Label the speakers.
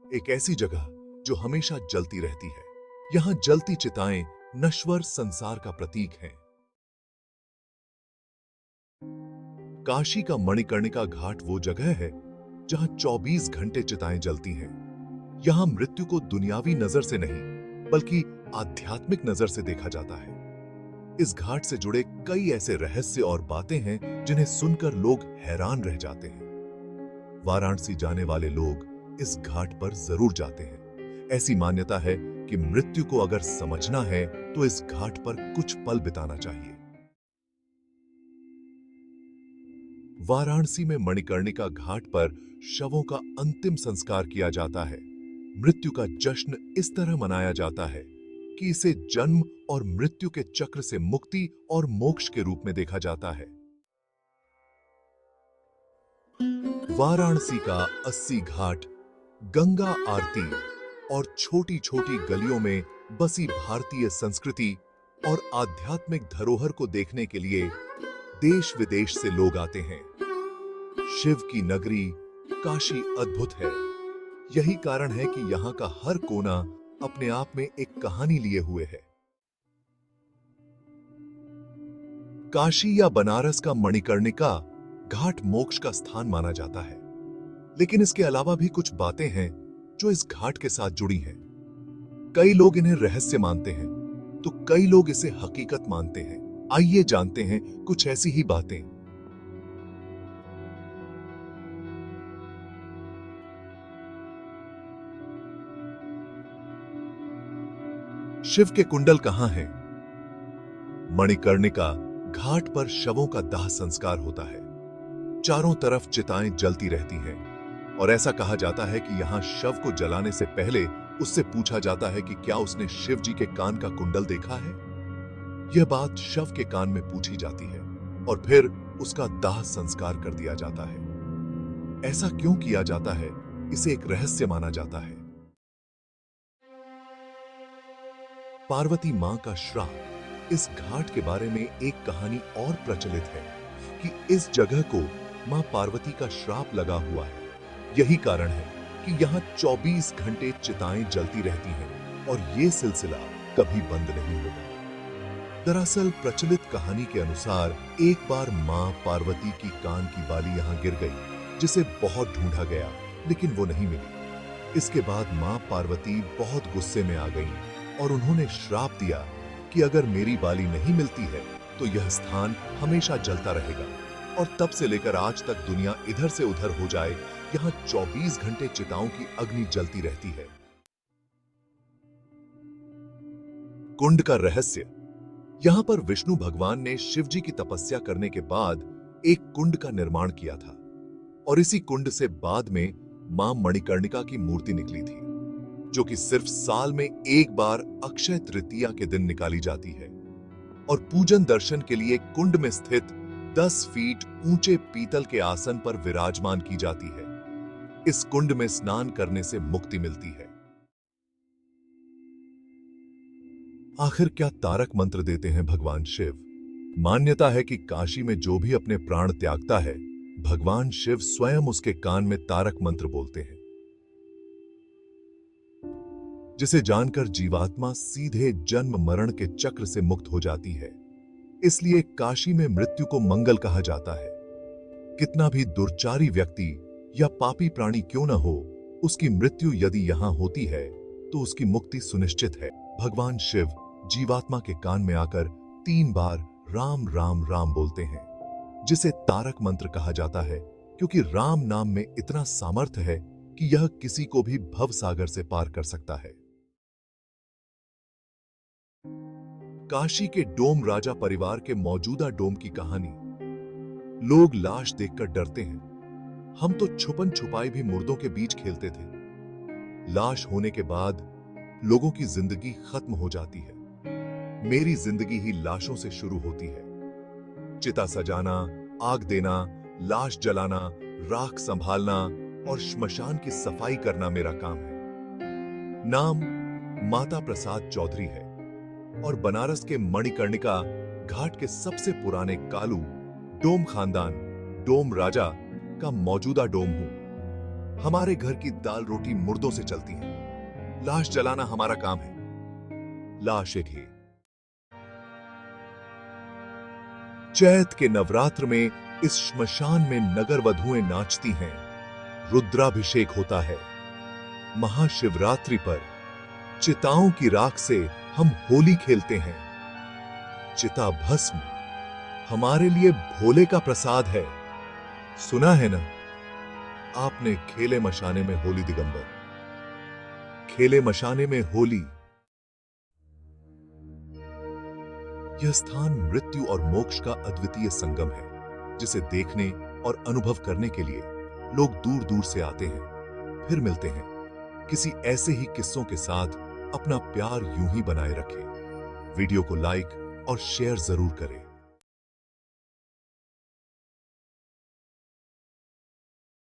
Speaker 1: एक ऐसी जगह जो हमेशा जलती रहती है। यहां जलती चिताएं नश्वर संसार का प्रतीक हैं। काशी का मणिकर्णिका घाट वो जगह है जहां 24 घंटे चिताएं जलती हैं। यहां मृत्यु को दुनियावी नजर से नहीं बल्कि आध्यात्मिक नजर से देखा जाता है। इस घाट से जुड़े कई ऐसे रहस्य और बातें हैं जिन्हें सुनकर लोग हैरान रह जाते हैं। वाराणसी जाने वाले लोग इस घाट पर जरूर जाते हैं। ऐसी मान्यता है कि मृत्यु को अगर समझना है तो इस घाट पर कुछ पल बिताना चाहिए। वाराणसी में मणिकर्णिका घाट पर शवों का अंतिम संस्कार किया जाता है। मृत्यु का जश्न इस तरह मनाया जाता है कि इसे जन्म और मृत्यु के चक्र से मुक्ति और मोक्ष के रूप में देखा जाता है। वाराणसी का 80 घाट, गंगा आरती और छोटी छोटी गलियों में बसी भारतीय संस्कृति और आध्यात्मिक धरोहर को देखने के लिए देश विदेश से लोग आते हैं। शिव की नगरी काशी अद्भुत है। यही कारण है कि यहां का हर कोना अपने आप में एक कहानी लिए हुए है। काशी या बनारस का मणिकर्णिका घाट मोक्ष का स्थान माना जाता है, लेकिन इसके अलावा भी कुछ बातें हैं जो इस घाट के साथ जुड़ी हैं। कई लोग इन्हें रहस्य मानते हैं तो कई लोग इसे हकीकत मानते हैं। आइए जानते हैं कुछ ऐसी ही बातें। शिव के कुंडल कहां हैं? मणिकर्णिका घाट पर शवों का दाह संस्कार होता है। चारों तरफ चिताएं जलती रहती हैं और ऐसा कहा जाता है कि यहां शव को जलाने से पहले उससे पूछा जाता है कि क्या उसने शिव जी के कान का कुंडल देखा है। यह बात शव के कान में पूछी जाती है और फिर उसका दाह संस्कार कर दिया जाता है। ऐसा क्यों किया जाता है, इसे एक रहस्य माना जाता है। पार्वती मां का श्राप। इस घाट के बारे में एक कहानी और प्रचलित है कि इस जगह को मां पार्वती का श्राप लगा हुआ है। यही कारण है कि यहां 24 घंटे चिताएं जलती रहती हैं और यह सिलसिला कभी बंद नहीं होगा। दरअसल प्रचलित कहानी के अनुसार एक बार मां पार्वती की कान की बाली यहां गिर गई, जिसे बहुत ढूंढा गया लेकिन वो नहीं मिली। इसके बाद मां पार्वती बहुत गुस्से में आ गईं और उन्होंने श्राप दिया कि अगर मेरी बाली नहीं मिलती है तो यह स्थान हमेशा जलता रहेगा। और तब से लेकर आज तक दुनिया इधर से उधर हो जाए, यहां 24 घंटे चिताओं की अग्नि जलती रहती है। कुंड का रहस्य। यहां पर विष्णु भगवान ने शिव जी की तपस्या करने के बाद एक कुंड का निर्माण किया था और इसी कुंड से बाद में मां मणिकर्णिका की मूर्ति निकली थी, जो कि सिर्फ साल में एक बार अक्षय तृतीया के दिन निकाली जाती है और पूजन दर्शन के लिए कुंड में स्थित 10 फीट ऊंचे पीतल के आसन पर विराजमान की जाती है। इस कुंड में स्नान करने से मुक्ति मिलती है। आखिर क्या तारक मंत्र देते हैं भगवान शिव? मान्यता है कि काशी में जो भी अपने प्राण त्यागता है, भगवान शिव स्वयं उसके कान में तारक मंत्र बोलते हैं, जिसे जानकर जीवात्मा सीधे जन्म मरण के चक्र से मुक्त हो जाती है। इसलिए काशी में मृत्यु को मंगल कहा जाता है। कितना भी दुर्चारी व्यक्ति या पापी प्राणी क्यों न हो, उसकी मृत्यु यदि यहां होती है तो उसकी मुक्ति सुनिश्चित है। भगवान शिव जीवात्मा के कान में आकर 3 बार राम राम राम बोलते हैं, जिसे तारक मंत्र कहा जाता है, क्योंकि राम नाम में इतना सामर्थ्य है कि यह किसी को भी भव सागर से पार कर सकता है। काशी के डोम राजा परिवार के मौजूदा डोम की कहानी। लोग लाश देखकर डरते हैं। हम तो छुपन छुपाई भी मुर्दों के बीच खेलते थे। लाश होने के बाद लोगों की जिंदगी खत्म हो जाती है। मेरी जिंदगी ही लाशों से शुरू होती है। चिता सजाना, आग देना, लाश जलाना, राख संभालना और श्मशान की सफाई करना मेरा काम है। नाम माता प्रसाद चौधरी है और बनारस के मणिकर्णिका घाट के सबसे पुराने कालू डोम खानदान, डोम राजा का मौजूदा डोम हूं। हमारे घर की दाल रोटी मुर्दों से चलती है। लाश जलाना हमारा काम है। लाश एक ही। चैत के नवरात्र में इस श्मशान में नगर वधुएं नाचती हैं। रुद्राभिषेक होता है। महाशिवरात्रि पर चिताओं की राख से हम होली खेलते हैं। चिता भस्म हमारे लिए भोले का प्रसाद है। सुना है ना, आपने खेले मशाने में होली दिगंबर, खेले मशाने में होली। यह स्थान मृत्यु और मोक्ष का अद्वितीय संगम है, जिसे देखने और अनुभव करने के लिए लोग दूर दूर से आते हैं। फिर मिलते हैं किसी ऐसे ही किस्सों के साथ। अपना प्यार यूं ही बनाए रखें। वीडियो को लाइक और शेयर जरूर करें।